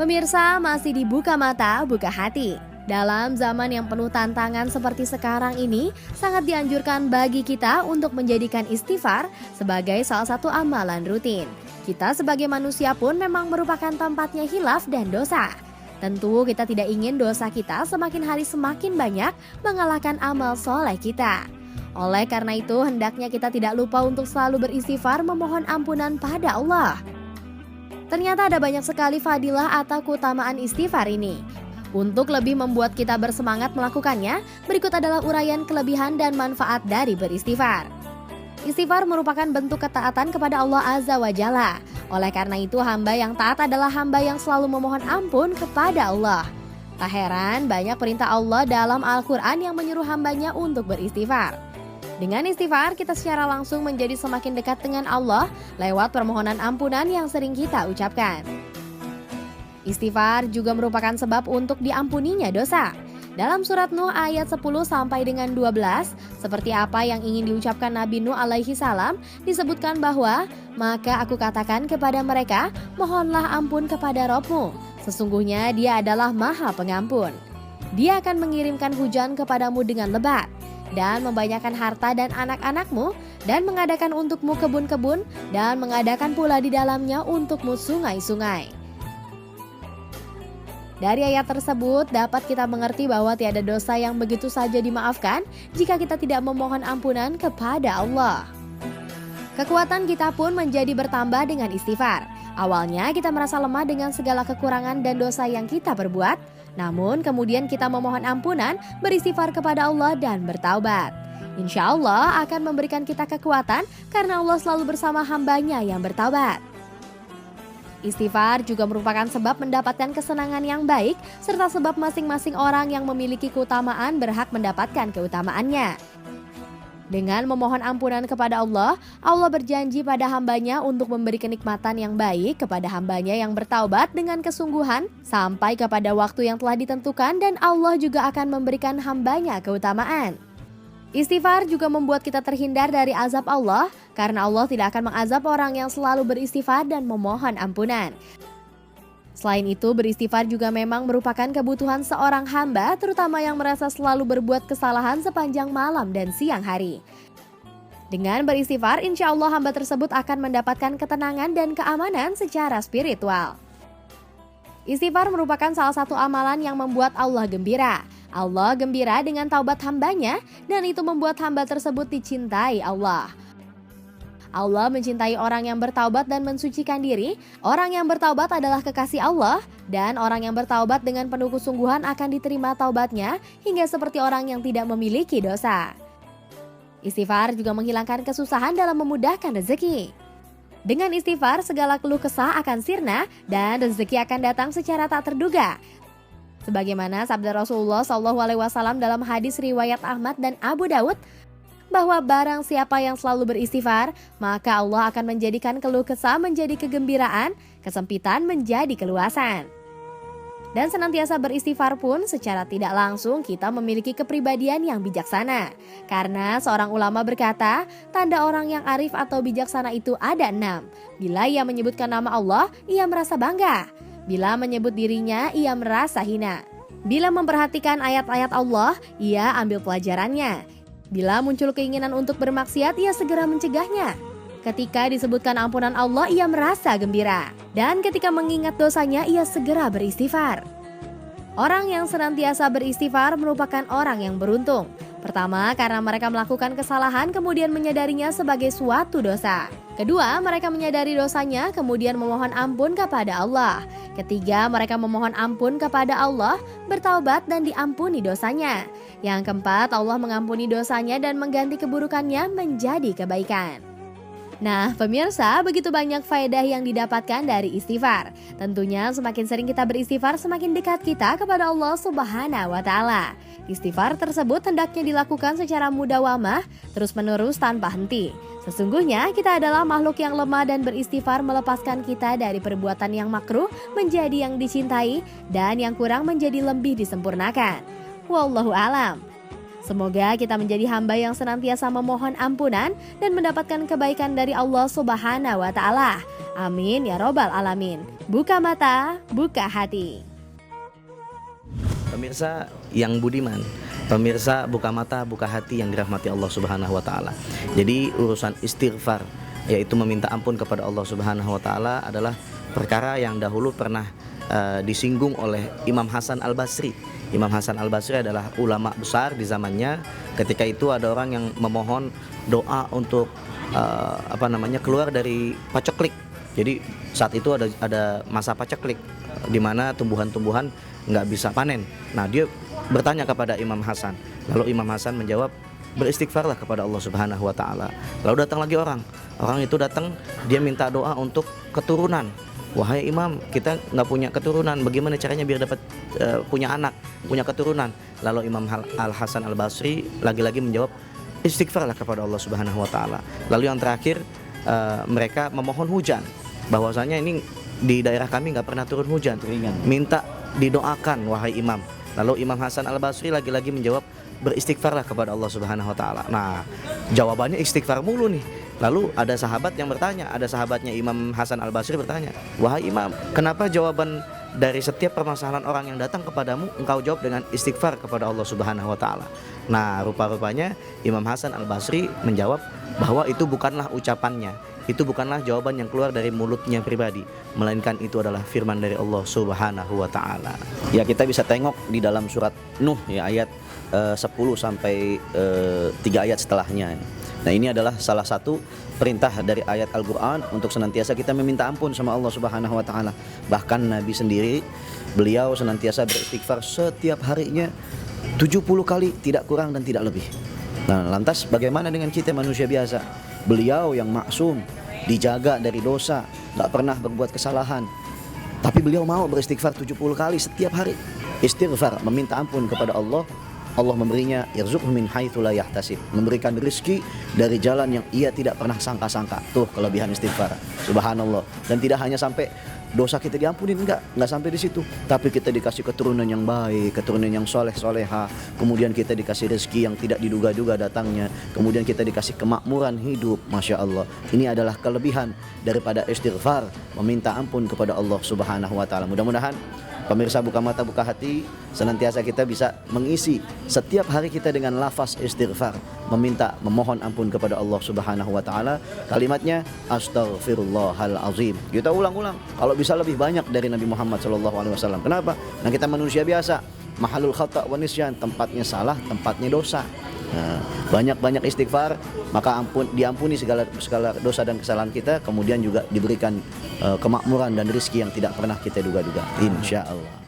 Pemirsa, masih dibuka mata, buka hati. Dalam zaman yang penuh tantangan seperti sekarang ini, sangat dianjurkan bagi kita untuk menjadikan istighfar sebagai salah satu amalan rutin. Kita sebagai manusia pun memang merupakan tempatnya hilaf dan dosa. Tentu kita tidak ingin dosa kita semakin hari semakin banyak mengalahkan amal soleh kita. Oleh karena itu, hendaknya kita tidak lupa untuk selalu beristighfar memohon ampunan pada Allah. Ternyata ada banyak sekali fadilah atau keutamaan istighfar ini. Untuk lebih membuat kita bersemangat melakukannya, berikut adalah uraian kelebihan dan manfaat dari beristighfar. Istighfar merupakan bentuk ketaatan kepada Allah Azza wa Jalla. Oleh karena itu, hamba yang taat adalah hamba yang selalu memohon ampun kepada Allah. Tak heran, banyak perintah Allah dalam Al-Quran yang menyuruh hambanya untuk beristighfar. Dengan istighfar, kita secara langsung menjadi semakin dekat dengan Allah lewat permohonan ampunan yang sering kita ucapkan. Istighfar juga merupakan sebab untuk diampuninya dosa. Dalam surat Nuh ayat 10 sampai dengan 12, seperti apa yang ingin diucapkan Nabi Nuh alaihi salam, disebutkan bahwa, "Maka aku katakan kepada mereka, mohonlah ampun kepada Rabbmu. Sesungguhnya Dia adalah Maha Pengampun. Dia akan mengirimkan hujan kepadamu dengan lebat, dan membanyakan harta dan anak-anakmu, dan mengadakan untukmu kebun-kebun, dan mengadakan pula di dalamnya untukmu sungai-sungai." Dari ayat tersebut dapat kita mengerti bahwa tiada dosa yang begitu saja dimaafkan jika kita tidak memohon ampunan kepada Allah. Kekuatan kita pun menjadi bertambah dengan istighfar. Awalnya kita merasa lemah dengan segala kekurangan dan dosa yang kita perbuat, namun kemudian kita memohon ampunan, beristighfar kepada Allah dan bertaubat. Insya Allah akan memberikan kita kekuatan karena Allah selalu bersama hambanya yang bertaubat. Istighfar juga merupakan sebab mendapatkan kesenangan yang baik, serta sebab masing-masing orang yang memiliki keutamaan berhak mendapatkan keutamaannya. Dengan memohon ampunan kepada Allah, Allah berjanji pada hambanya untuk memberi kenikmatan yang baik kepada hambanya yang bertaubat dengan kesungguhan sampai kepada waktu yang telah ditentukan, dan Allah juga akan memberikan hambanya keutamaan. Istighfar juga membuat kita terhindar dari azab Allah, karena Allah tidak akan mengazab orang yang selalu beristighfar dan memohon ampunan. Selain itu, beristighfar juga memang merupakan kebutuhan seorang hamba, terutama yang merasa selalu berbuat kesalahan sepanjang malam dan siang hari. Dengan beristighfar, insya Allah hamba tersebut akan mendapatkan ketenangan dan keamanan secara spiritual. Istighfar merupakan salah satu amalan yang membuat Allah gembira. Allah gembira dengan taubat hambanya, dan itu membuat hamba tersebut dicintai Allah. Allah mencintai orang yang bertaubat dan mensucikan diri. Orang yang bertaubat adalah kekasih Allah, dan orang yang bertaubat dengan penuh kesungguhan akan diterima taubatnya, hingga seperti orang yang tidak memiliki dosa. Istighfar juga menghilangkan kesusahan dalam memudahkan rezeki. Dengan istighfar, segala keluh kesah akan sirna, dan rezeki akan datang secara tak terduga. Sebagaimana sabda Rasulullah SAW dalam hadis riwayat Ahmad dan Abu Daud, bahwa barang siapa yang selalu beristighfar, maka Allah akan menjadikan keluh kesah menjadi kegembiraan, kesempitan menjadi keluasan. Dan senantiasa beristighfar pun secara tidak langsung kita memiliki kepribadian yang bijaksana. Karena seorang ulama berkata, tanda orang yang arif atau bijaksana itu ada 6. Bila ia menyebutkan nama Allah, ia merasa bangga. Bila menyebut dirinya, ia merasa hina. Bila memperhatikan ayat-ayat Allah, ia ambil pelajarannya. Bila muncul keinginan untuk bermaksiat, ia segera mencegahnya. Ketika disebutkan ampunan Allah, ia merasa gembira. Dan ketika mengingat dosanya, ia segera beristighfar. Orang yang senantiasa beristighfar merupakan orang yang beruntung. Pertama, karena mereka melakukan kesalahan kemudian menyadarinya sebagai suatu dosa. Kedua, mereka menyadari dosanya kemudian memohon ampun kepada Allah. Ketiga, mereka memohon ampun kepada Allah, bertaubat dan diampuni dosanya. Yang keempat, Allah mengampuni dosanya dan mengganti keburukannya menjadi kebaikan. Nah, pemirsa, begitu banyak faedah yang didapatkan dari istighfar. Tentunya semakin sering kita beristighfar, semakin dekat kita kepada Allah Subhanahu wa Ta'ala. Istighfar tersebut hendaknya dilakukan secara mudawamah, terus-menerus tanpa henti. Sesungguhnya kita adalah makhluk yang lemah, dan beristighfar melepaskan kita dari perbuatan yang makruh menjadi yang dicintai, dan yang kurang menjadi lebih disempurnakan. Wallahu alam. Semoga kita menjadi hamba yang senantiasa memohon ampunan dan mendapatkan kebaikan dari Allah Subhanahu wa Ta'ala. Amin ya Robbal 'Alamin. Buka mata, buka hati. Pemirsa yang budiman, pemirsa buka mata, buka hati yang dirahmati Allah Subhanahu wa Ta'ala. Jadi urusan istighfar, yaitu meminta ampun kepada Allah Subhanahu wa Ta'ala, adalah perkara yang dahulu pernah disinggung oleh Imam Hasan Al-Basri. Imam Hasan Al-Basri adalah ulama besar di zamannya. Ketika itu ada orang yang memohon doa untuk keluar dari paceklik. Jadi saat itu ada masa paceklik di mana tumbuhan-tumbuhan nggak bisa panen. Nah, dia bertanya kepada Imam Hasan. Lalu Imam Hasan menjawab, beristighfarlah kepada Allah Subhanahu wa Ta'ala. Lalu datang lagi orang itu datang, dia minta doa untuk keturunan. Wahai Imam, kita nggak punya keturunan, bagaimana caranya biar dapat punya anak, punya keturunan? Lalu Imam Al-Hasan Al-Basri lagi-lagi menjawab, istighfarlah kepada Allah Subhanahu wa Ta'ala. Lalu yang terakhir, mereka memohon hujan, bahwasanya ini di daerah kami nggak pernah turun hujan, minta didoakan wahai Imam. Lalu Imam Hasan Al-Basri lagi-lagi menjawab, beristighfarlah kepada Allah Subhanahu wa Ta'ala. Nah, jawabannya istighfar mulu nih. Lalu ada sahabat yang bertanya, ada sahabatnya Imam Hasan Al-Basri bertanya, wahai Imam, kenapa jawaban dari setiap permasalahan orang yang datang kepadamu engkau jawab dengan istighfar kepada Allah Subhanahu wa Ta'ala? Nah, rupa-rupanya Imam Hasan Al-Basri menjawab bahwa itu bukanlah ucapannya, itu bukanlah jawaban yang keluar dari mulutnya pribadi, melainkan itu adalah firman dari Allah Subhanahu wa Ta'ala. Ya, kita bisa tengok di dalam surat Nuh ya, ayat 10 sampai 3 ayat setelahnya. Nah, ini adalah salah satu perintah dari ayat Al-Quran untuk senantiasa kita meminta ampun sama Allah Subhanahu wa Ta'ala. Bahkan Nabi sendiri, beliau senantiasa beristighfar setiap harinya 70 kali, tidak kurang dan tidak lebih. Nah, lantas bagaimana dengan kita manusia biasa? Beliau yang maksum, dijaga dari dosa, gak pernah berbuat kesalahan, tapi beliau mau beristighfar 70 kali setiap hari. Istighfar, meminta ampun kepada Allah. Allah memberinya yarzuqhu min haitsu la yahtasib, memberikan rezeki dari jalan yang ia tidak pernah sangka-sangka. Tuh kelebihan istighfar. Subhanallah. Dan tidak hanya sampai dosa kita diampuni, enggak sampai di situ, tapi kita dikasih keturunan yang baik, keturunan yang soleh-soleha, kemudian kita dikasih rezeki yang tidak diduga-duga datangnya, kemudian kita dikasih kemakmuran hidup. Masya Allah, ini adalah kelebihan daripada istighfar, meminta ampun kepada Allah Subhanahu wa Ta'ala. Mudah-mudahan pemirsa buka mata buka hati, senantiasa kita bisa mengisi setiap hari kita dengan lafaz istighfar, memohon ampun kepada Allah Subhanahu wa Ta'ala. Kalimatnya astaghfirullahal azim. Kita ulang-ulang, kalau bisa lebih banyak dari Nabi Muhammad SAW. Kenapa? Nah, kita manusia biasa, mahalul khata' wa nisyan, tempatnya salah, tempatnya dosa. Nah, banyak-banyak istighfar, maka diampuni segala dosa dan kesalahan kita, kemudian juga diberikan kemakmuran dan rezeki yang tidak pernah kita duga-duga, insya Allah.